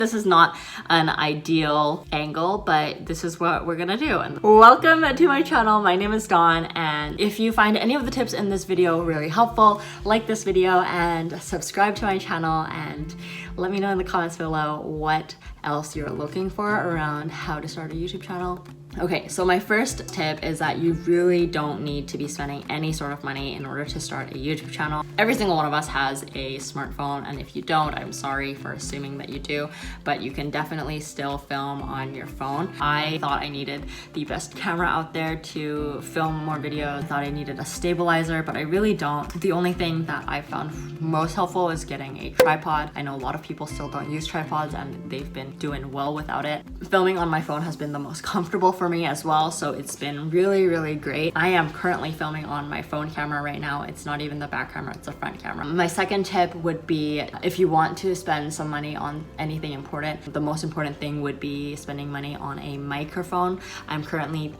This is not an ideal angle, but this is what we're gonna do. And welcome to my channel. My name is Dawn, and if you find any of the tips in this video really helpful, like this video and subscribe to my channel, and let me know in the comments below what else you're looking for around how to start a YouTube channel. Okay, so my first tip is that you really don't need to be spending any sort of money in order to start a YouTube channel. Every single one of us has a smartphone, and if you don't, I'm sorry for assuming that you do, but you can definitely still film on your phone. I thought I needed the best camera out there to film more videos. I thought I needed a stabilizer, but I really don't. The only thing that I found most helpful is getting a tripod. I know a lot of people still don't use tripods and they've been doing well without it. Filming on my phone has been the most comfortable for me as well, so it's been really great. I am currently filming on my phone camera right now. It's not even the back camera, it's the front camera. My second tip would be, if you want to spend some money on anything important, the most important thing would be spending money on a microphone. I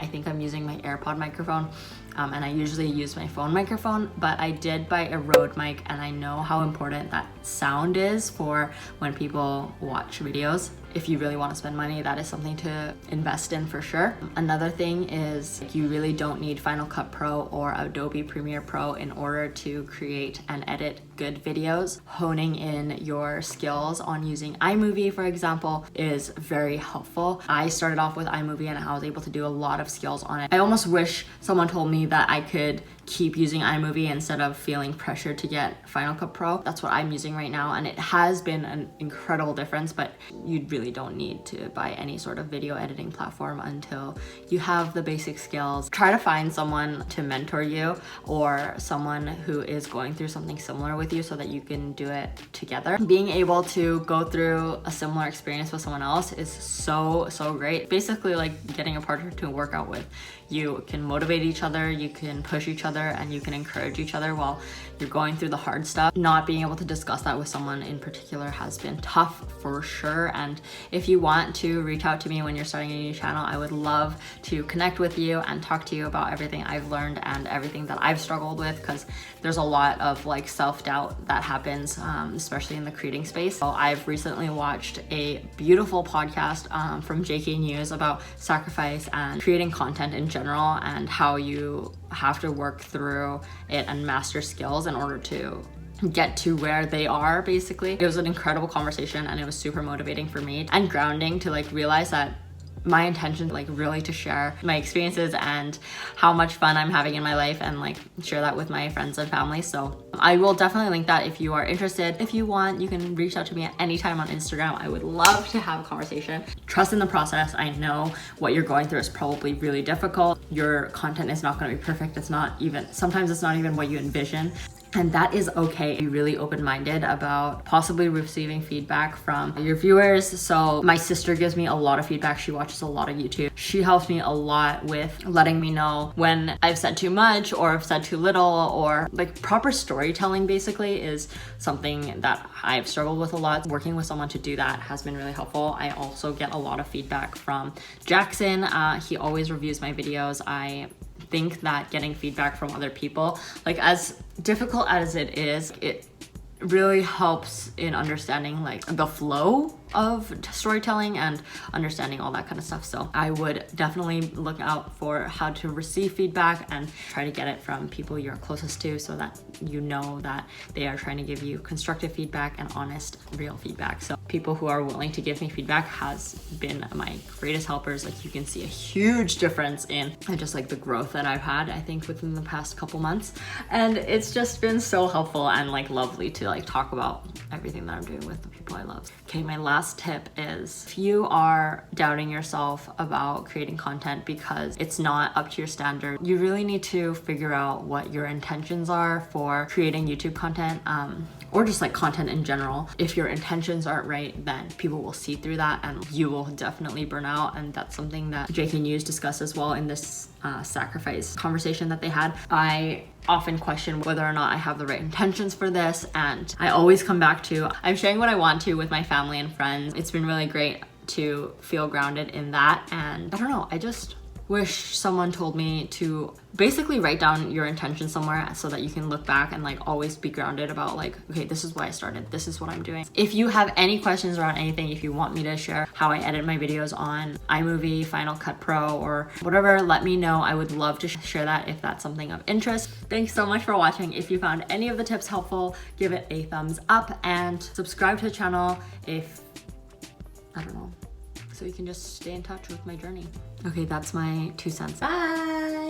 think I'm using my AirPod microphone. And I usually use my phone microphone, but I did buy a Rode mic, and I know how important that sound is for when people watch videos. If you really want to spend money, that is something to invest in for sure. Another thing is you really don't need Final Cut Pro or Adobe Premiere Pro in order to create and edit good videos. Honing in your skills on using iMovie, for example, is very helpful. I started off with iMovie and I was able to do a lot of skills on it. I almost wish someone told me that I could keep using iMovie instead of feeling pressured to get Final Cut Pro. That's what I'm using right now, and it has been an incredible difference, but you really don't need to buy any sort of video editing platform until you have the basic skills. Try to find someone to mentor you or someone who is going through something similar with you so that you can do it together. Being able to go through a similar experience with someone else is so great. Basically like getting a partner to work out with. You can motivate each other, you can push each other, and you can encourage each other while you're going through the hard stuff. Not being able to discuss that with someone in particular has been tough for sure. And if you want to reach out to me when you're starting a new channel, I would love to connect with you and talk to you about everything I've learned and everything that I've struggled with, because there's a lot of like self-doubt that happens, especially in the creating space. So I've recently watched a beautiful podcast from JK News about sacrifice and creating content in general, and how you have to work through it and master skills in order to get to where they are, basically. It was an incredible conversation, and it was super motivating for me and grounding to like realize that my intention, like really to share my experiences and how much fun I'm having in my life, and like share that with my friends and family. So I will definitely link that if you are interested. If you want, you can reach out to me at any time on Instagram. I would love to have a conversation. Trust in the process. I know what you're going through is probably really difficult. Your content is not going to be perfect. Sometimes it's not even what you envision. And that is okay. Be really open-minded about possibly receiving feedback from your viewers. So my sister gives me a lot of feedback. She watches a lot of YouTube. She helps me a lot with letting me know when I've said too much or I've said too little, or like proper storytelling basically is something that I've struggled with a lot. Working with someone to do that has been really helpful. I also get a lot of feedback from Jackson. He always reviews my videos. I think that getting feedback from other people, like as difficult as it is, it really helps in understanding like the flow of storytelling and understanding all that kind of stuff. So I would definitely look out for how to receive feedback and try to get it from people you're closest to, so that you know that they are trying to give you constructive feedback and honest, real feedback. So people who are willing to give me feedback has been my greatest helpers. Like you can see a huge difference in just like the growth that I've had, I think, within the past couple months. And it's just been so helpful and like lovely to like talk about everything that I'm doing with the people I love. Okay, my last tip is, if you are doubting yourself about creating content because it's not up to your standard, you really need to figure out what your intentions are for creating YouTube content, or just like content in general. If your intentions aren't right, then people will see through that and you will definitely burn out. And that's something that JK News discussed as well in this sacrifice conversation that they had. I often question whether or not I have the right intentions for this, and I always come back to, I'm sharing what I want to with my family and friends. It's been really great to feel grounded in that, and I don't know, I just wish someone told me to basically write down your intention somewhere so that you can look back and like always be grounded about like, okay, this is why I started, this is what I'm doing. If you have any questions around anything, if you want me to share how I edit my videos on iMovie, Final Cut Pro, or whatever, let me know. I would love to share that if that's something of interest. Thanks so much for watching. If you found any of the tips helpful, give it a thumbs up and subscribe to the channel if, I don't know, so you can just stay in touch with my journey. Okay, that's my 2 cents. Bye!